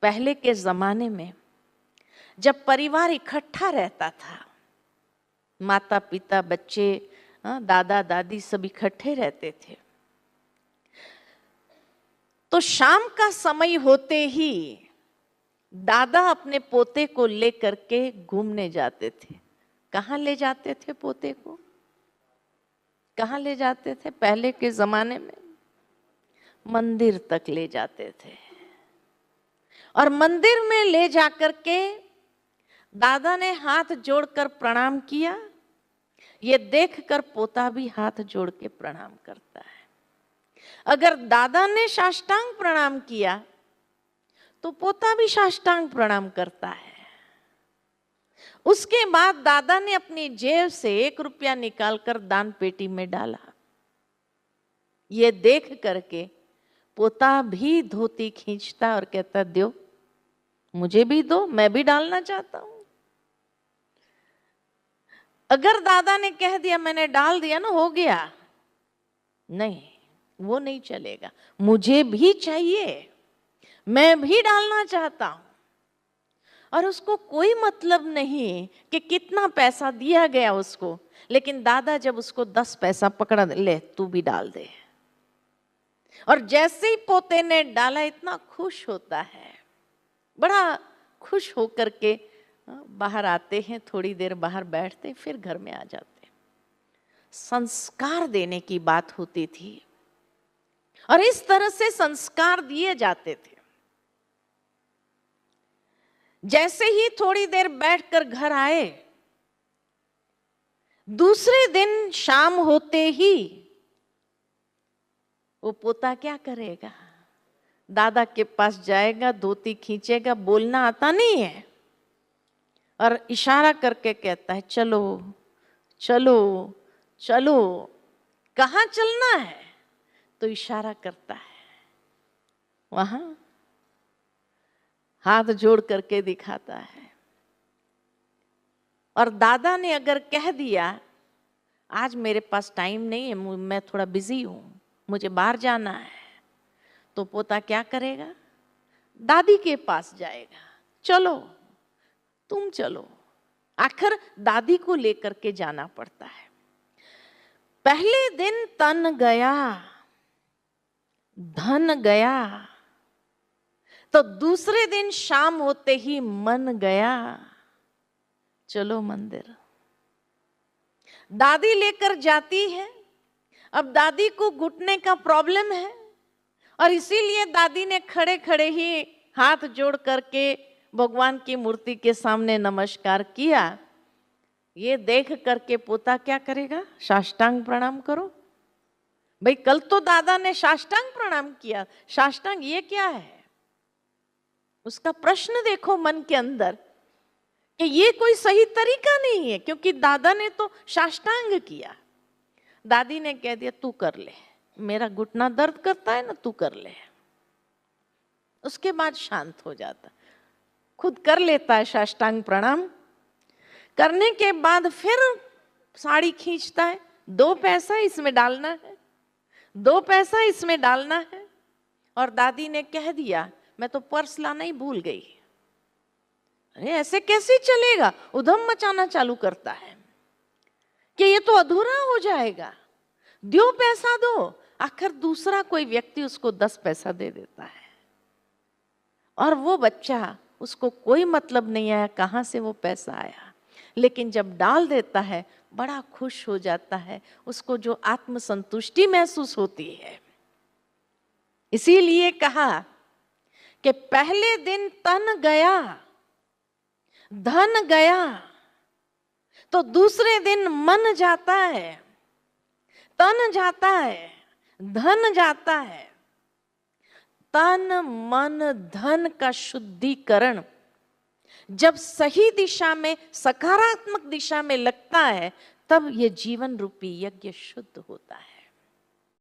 पहले के जमाने में जब परिवार इकट्ठा रहता था, माता पिता बच्चे दादा दादी सब इकट्ठे रहते थे, तो शाम का समय होते ही दादा अपने पोते को लेकर के घूमने जाते थे। कहाँ ले जाते थे पोते को? कहाँ ले जाते थे पहले के जमाने में? मंदिर तक ले जाते थे। और मंदिर में ले जाकर के दादा ने हाथ जोड़कर प्रणाम किया। ये देखकर पोता भी हाथ जोड़ के प्रणाम करता है। अगर दादा ने साष्टांग प्रणाम किया तो पोता भी साष्टांग प्रणाम करता है। उसके बाद दादा ने अपनी जेब से 1 रुपया निकालकर दान पेटी में डाला। ये देख करके पोता भी धोती खींचता और कहता, दो, मुझे भी दो, मैं भी डालना चाहता हूं। अगर दादा ने कह दिया मैंने डाल दिया ना, हो गया, नहीं, वो नहीं चलेगा, मुझे भी चाहिए, मैं भी डालना चाहता हूं। और उसको कोई मतलब नहीं कि कितना पैसा दिया गया उसको, लेकिन दादा जब उसको 10 पैसा पकड़ा, ले तू भी डाल दे। और जैसे ही पोते ने डाला, इतना खुश होता है, बड़ा खुश होकर के बाहर आते हैं, थोड़ी देर बाहर बैठते, फिर घर में आ जाते। संस्कार देने की बात होती थी और इस तरह से संस्कार दिए जाते थे। जैसे ही थोड़ी देर बैठकर घर आए, दूसरे दिन शाम होते ही वो पोता क्या करेगा? दादा के पास जाएगा, धोती खींचेगा, बोलना आता नहीं है, और इशारा करके कहता है, चलो चलो चलो। कहाँ चलना है? तो इशारा करता है, वहां हाथ जोड़ करके दिखाता है। और दादा ने अगर कह दिया, आज मेरे पास टाइम नहीं है, मैं थोड़ा बिजी हूं, मुझे बाहर जाना है, तो पोता क्या करेगा? दादी के पास जाएगा, चलो तुम चलो। आखिर दादी को लेकर के जाना पड़ता है। पहले दिन तन गया, धन गया, तो दूसरे दिन शाम होते ही मन गया, चलो मंदिर। दादी लेकर जाती है। अब दादी को घुटने का प्रॉब्लम है और इसीलिए दादी ने खड़े खड़े ही हाथ जोड़ करके भगवान की मूर्ति के सामने नमस्कार किया। ये देख करके पोता क्या करेगा? साष्टांग प्रणाम करो। भाई कल तो दादा ने साष्टांग प्रणाम किया, साष्टांग ये क्या है? उसका प्रश्न देखो मन के अंदर कि ये कोई सही तरीका नहीं है, क्योंकि दादा ने तो साष्टांग किया। दादी ने कह दिया तू कर ले, मेरा घुटना दर्द करता है ना, तू कर ले। उसके बाद शांत हो जाता, खुद कर लेता है साष्टांग प्रणाम। करने के बाद फिर साड़ी खींचता है, 2 पैसा इसमें डालना है, 2 पैसा इसमें डालना है। और दादी ने कह दिया मैं तो पर्स लाना ही भूल गई। अरे ऐसे कैसे चलेगा? उधम मचाना चालू करता है कि ये तो अधूरा हो जाएगा, दो पैसा दो। आखिर दूसरा कोई व्यक्ति उसको 10 पैसा दे देता है और वो बच्चा, उसको कोई मतलब नहीं आया कहां से वो पैसा आया, लेकिन जब डाल देता है बड़ा खुश हो जाता है, उसको जो आत्मसंतुष्टि महसूस होती है। इसीलिए कहा कि पहले दिन तन गया, धन गया, तो दूसरे दिन मन जाता है, तन जाता है, धन जाता है। तन मन धन का शुद्धिकरण जब सही दिशा में, सकारात्मक दिशा में लगता है, तब ये जीवन रूपी यज्ञ शुद्ध होता है।